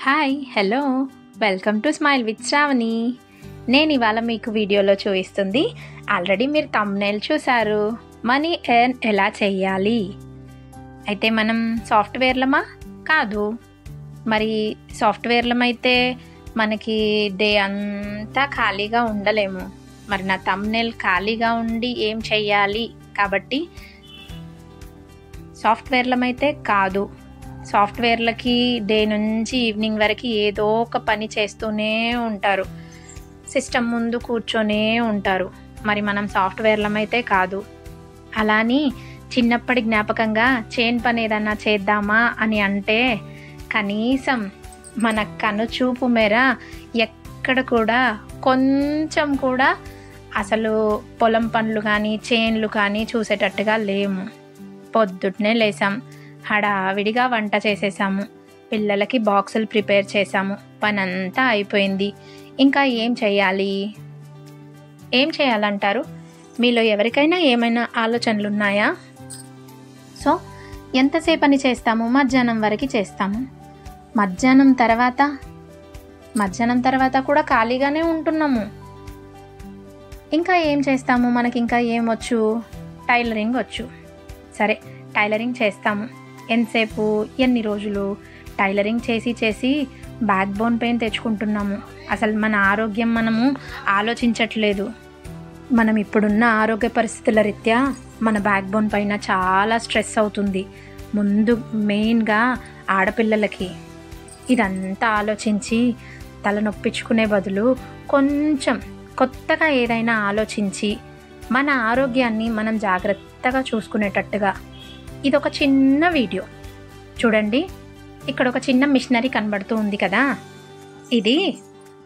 Hi hello welcome to smile with Shravani. నేను ఇవాళ మీకు వీడియోలో చూపిస్తుంది, ఆల్రెడీ మీరు థంబ్నెయిల్ చూసారు, మనీ ఎర్న్ ఎలా చేయాలి. అయితే మనం సాఫ్ట్వేర్లమా? కాదు. మరి సాఫ్ట్వేర్లమైతే మనకి డే అంతా ఖాళీగా ఉండలేము. మరి నా థంబ్నెయిల్ ఖాళీగా ఉండి ఏం చెయ్యాలి? కాబట్టి సాఫ్ట్వేర్లమైతే కాదు. సాఫ్ట్వేర్లకి డే నుంచి ఈవినింగ్ వరకు ఏదో ఒక పని చేస్తూనే ఉంటారు, సిస్టమ్ ముందు కూర్చొనే ఉంటారు. మరి మనం సాఫ్ట్వేర్లమైతే కాదు. అలాని చిన్నప్పటి జ్ఞాపకంగా చేన్ పని ఏదన్నా చేద్దామా అని అంటే కనీసం మన కనుచూపు మేర ఎక్కడ కూడా కొంచెం కూడా అసలు పొలం పనులు కానీ చేన్లు కానీ చూసేటట్టుగా లేము. పొద్దుటనే లేసాం, హడావిడిగా వంట చేసేసాము, పిల్లలకి బాక్సులు ప్రిపేర్ చేసాము, పని అంతా అయిపోయింది. ఇంకా ఏం చేయాలి? ఏం చేయాలంటారు? మీలో ఎవరికైనా ఏమైనా ఆలోచనలు ఉన్నాయా? సో ఎంతసేపు అని చేస్తాము? మధ్యాహ్నం వరకు చేస్తాము. మధ్యాహ్నం తర్వాత కూడా ఖాళీగానే ఉంటున్నాము. ఇంకా ఏం చేస్తాము? మనకి ఇంకా ఏం వచ్చు? టైలరింగ్ వచ్చు. సరే, టైలరింగ్ చేస్తాము. ఎంతసేపు, ఎన్ని రోజులు? టైలరింగ్ చేసి బ్యాక్ బోన్ పెయిన్ తెచ్చుకుంటున్నాము. అసలు మన ఆరోగ్యం మనము ఆలోచించట్లేదు. మనం ఇప్పుడున్న ఆరోగ్య పరిస్థితుల రీత్యా మన బ్యాక్ బోన్ పైన చాలా స్ట్రెస్ అవుతుంది. ముందు మెయిన్గా ఆడపిల్లలకి. ఇదంతా ఆలోచించి తలనొప్పించుకునే బదులు కొంచెం కొత్తగా ఏదైనా ఆలోచించి మన ఆరోగ్యాన్ని మనం జాగ్రత్తగా చూసుకునేటట్టుగా ఇదొక చిన్న వీడియో చూడండి. ఇక్కడ ఒక చిన్న మిషనరీ కనబడుతూ ఉంది కదా, ఇది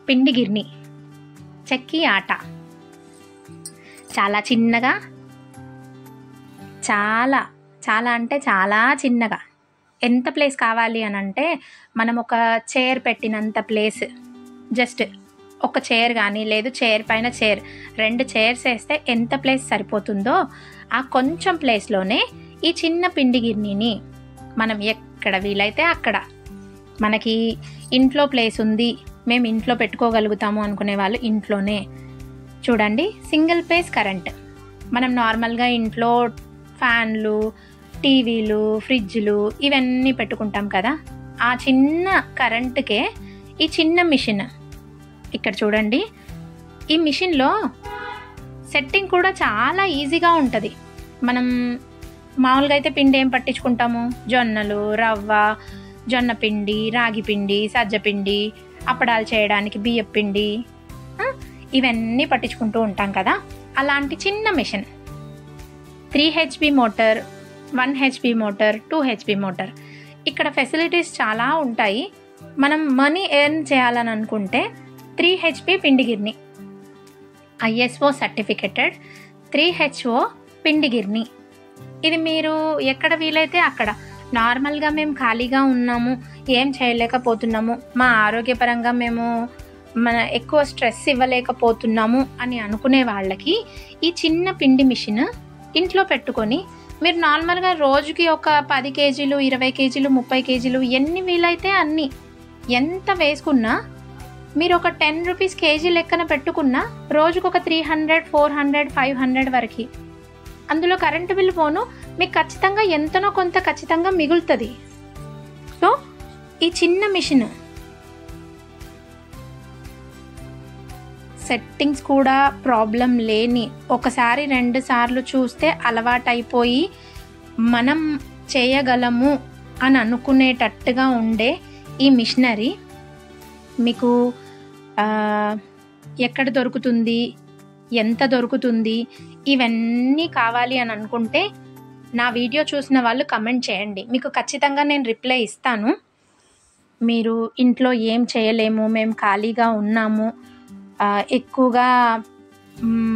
పిండి గిర్ని, చెక్కి ఆట. చాలా చిన్నగా, చాలా అంటే చాలా చిన్నగా. ఎంత ప్లేస్ కావాలి అని అంటే మనం ఒక చైర్ పెట్టినంత ప్లేస్, జస్ట్ ఒక చైర్ కానీ లేదు చైర్ పైన చైర్, 2 చైర్స్ వేస్తే ఎంత ప్లేస్ సరిపోతుందో ఆ కొంచెం ప్లేస్లోనే ఈ చిన్న పిండి గిర్నీని మనం ఎక్కడ వీలైతే అక్కడ, మనకి ఇంట్లో ప్లేస్ ఉంది, మేము ఇంట్లో పెట్టుకోగలుగుతాము అనుకునే వాళ్ళు ఇంట్లోనే. చూడండి, సింగిల్ ఫేజ్ కరెంట్. మనం నార్మల్గా ఇంట్లో ఫ్యాన్లు, టీవీలు, ఫ్రిడ్జ్లు ఇవన్నీ పెట్టుకుంటాం కదా, ఆ చిన్న కరెంటుకే ఈ చిన్న మిషన్. ఇక్కడ చూడండి, ఈ మిషన్లో సెట్టింగ్ కూడా చాలా ఈజీగా ఉంటుంది. మనం మామూలుగా అయితే పిండి ఏం పట్టించుకుంటాము? జొన్నలు, రవ్వ, జొన్న పిండి, రాగి పిండి, సజ్జ పిండి, అప్పడాలు చేయడానికి బియ్యం పిండి, ఇవన్నీ పట్టించుకుంటూ ఉంటాం కదా. అలాంటి చిన్న machine, 3 HP motor, 1 HP motor, 2 HP motor. ఇక్కడ ఫెసిలిటీస్ చాలా ఉంటాయి. మనం మనీ ఎర్న్ చేయాలని అనుకుంటే 3 HP పిండి గిర్ని, ISO సర్టిఫికేటెడ్ 3HO పిండి గిర్ని. ఇది మీరు ఎక్కడ వీలైతే అక్కడ. నార్మల్గా మేము ఖాళీగా ఉన్నాము, ఏం చేయలేకపోతున్నాము, మా ఆరోగ్యపరంగా మేము ఎక్కువ స్ట్రెస్ ఇవ్వలేకపోతున్నాము అని అనుకునే వాళ్ళకి ఈ చిన్న పిండి మిషన్ ఇంట్లో పెట్టుకొని మీరు నార్మల్గా రోజుకి ఒక 10 కేజీలు, 20 కేజీలు, 30 కేజీలు ఎన్ని వీలైతే అన్ని ఎంత వేసుకున్నా, మీరు ఒక 10 రూపీస్ కేజీ లెక్కన పెట్టుకున్నా రోజుకు ఒక 300, 400, 500 వరకు. అందులో కరెంటు బిల్లు పోను, మీకు ఖచ్చితంగా ఎంతనో కొంత ఖచ్చితంగా మిగులుతుంది. సో ఈ చిన్న మిషన్ సెట్టింగ్స్ కూడా ప్రాబ్లం లేని, ఒకసారి 2 సార్లు చూస్తే అలవాటైపోయి మనం చేయగలము అని అనుకునేటట్టుగా ఉండే ఈ మిషనరీ మీకు ఎక్కడ దొరుకుతుంది, ఎంత దొరుకుతుంది, ఇవన్నీ కావాలి అని అనుకుంటే నా వీడియో చూసిన వాళ్ళు కమెంట్ చేయండి. మీకు ఖచ్చితంగా నేను రిప్లై ఇస్తాను. మీరు ఇంట్లో ఏం చేయలేము, మేము ఖాళీగా ఉన్నాము, ఎక్కువగా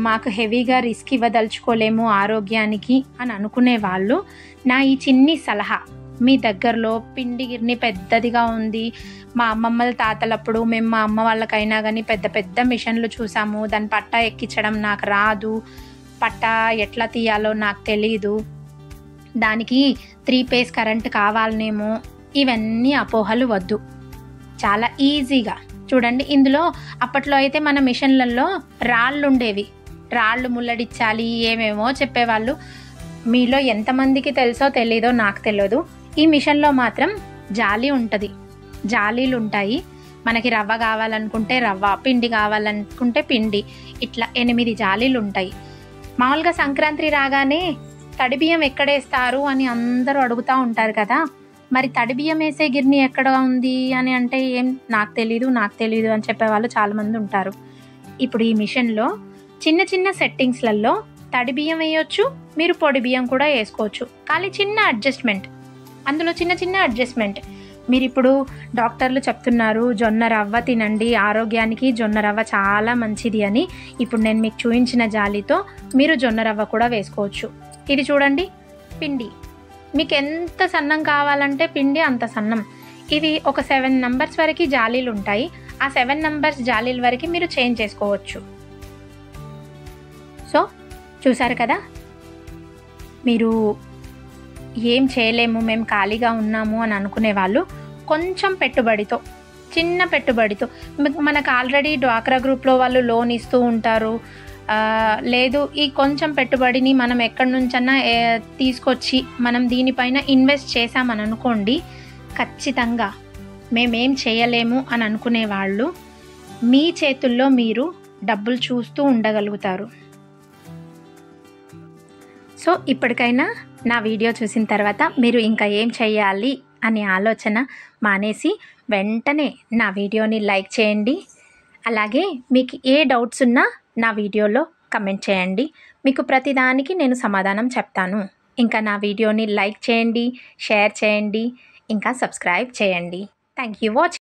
మాకు హెవీగా రిస్క్ ఇవ్వదలుచుకోలేము ఆరోగ్యానికి అని అనుకునే వాళ్ళు నా ఈ చిన్ని సలహా, మీ దగ్గరలో పిండి గిర్ని పెద్దదిగా ఉంది, మా అమ్మమ్మల తాతలప్పుడు మేము మా అమ్మ వాళ్ళకైనా కానీ పెద్ద పెద్ద మిషన్లు చూసాము, దాని పట్టా ఎక్కించడం నాకు రాదు, పట్టా ఎట్లా తీయాలో నాకు తెలీదు, దానికి 3 ఫేజ్ కరెంట్ కావాలనేమో, ఇవన్నీ అపోహలు వద్దు. చాలా ఈజీగా చూడండి. ఇందులో అప్పట్లో అయితే మన మిషన్లలో రాళ్ళు ఉండేవి, రాళ్ళు ముల్లడిచ్చాలి ఏమేమో చెప్పేవాళ్ళు. మీలో ఎంతమందికి తెలుసో తెలీదో నాకు తెలియదు. ఈ మిషన్లో మాత్రం జాలి ఉంటుంది, జాలీలు ఉంటాయి. మనకి రవ్వ కావాలనుకుంటే రవ్వ, పిండి కావాలనుకుంటే పిండి, ఇట్లా 8 జాలీలు ఉంటాయి. మామూలుగా సంక్రాంతి రాగానే తడిబియ్యం ఎక్కడేస్తారు అని అందరూ అడుగుతూ ఉంటారు కదా. మరి తడిబియ్యం వేసే గిర్ని ఎక్కడ ఉంది అని అంటే నాకు తెలీదు అని చెప్పేవాళ్ళు చాలామంది ఉంటారు. ఇప్పుడు ఈ మిషన్లో చిన్న చిన్న సెట్టింగ్స్లలో తడిబియ్యం వేయొచ్చు, మీరు పొడి బియ్యం కూడా వేసుకోవచ్చు. కానీ చిన్న అడ్జస్ట్మెంట్, అందులో చిన్న అడ్జస్ట్మెంట్. మీరు ఇప్పుడు డాక్టర్లు చెప్తున్నారు జొన్న రవ్వ తినండి, ఆరోగ్యానికి జొన్న రవ్వ చాలా మంచిది అని. ఇప్పుడు నేను మీకు చూపించిన జాలితో మీరు జొన్న రవ్వ కూడా వేసుకోవచ్చు. ఇది చూడండి, పిండి మీకు ఎంత సన్నం కావాలంటే పిండి అంత సన్నం. ఇవి ఒక 7 నంబర్స్ వరకు జాలీలు ఉంటాయి. ఆ 7 నంబర్స్ జాలీల వరకు మీరు చేంజ్ చేసుకోవచ్చు. సో చూసారు కదా, మీరు ఏం చేయలేము, మేము ఖాళీగా ఉన్నాము అని అనుకునే వాళ్ళు కొంచెం పెట్టుబడితో, చిన్న పెట్టుబడితో, మనకు ఆల్రెడీ డ్వాక్రా గ్రూప్లో వాళ్ళు లోన్ ఇస్తూ ఉంటారు. లేదు ఈ కొంచెం పెట్టుబడిని మనం ఎక్కడి నుంచన్నా తీసుకొచ్చి మనం దీనిపైన ఇన్వెస్ట్ చేసామని అనుకోండి, ఖచ్చితంగా మేమేం చేయలేము అని అనుకునే వాళ్ళు మీ చేతుల్లో మీరు డబ్బులు చూస్తూ ఉండగలుగుతారు. సో ఇప్పటికైనా నా వీడియో చూసిన తర్వాత మీరు ఇంకా ఏం చేయాలి అనే ఆలోచన మానేసి వెంటనే నా వీడియోని లైక్ చేయండి. అలాగే మీకు ఏ డౌట్స్ ఉన్నా నా వీడియోలో కమెంట్ చేయండి. మీకు ప్రతిదానికి నేను సమాధానం చెప్తాను. ఇంకా నా వీడియోని లైక్ చేయండి, షేర్ చేయండి, ఇంకా సబ్స్క్రైబ్ చేయండి. Thank you watching.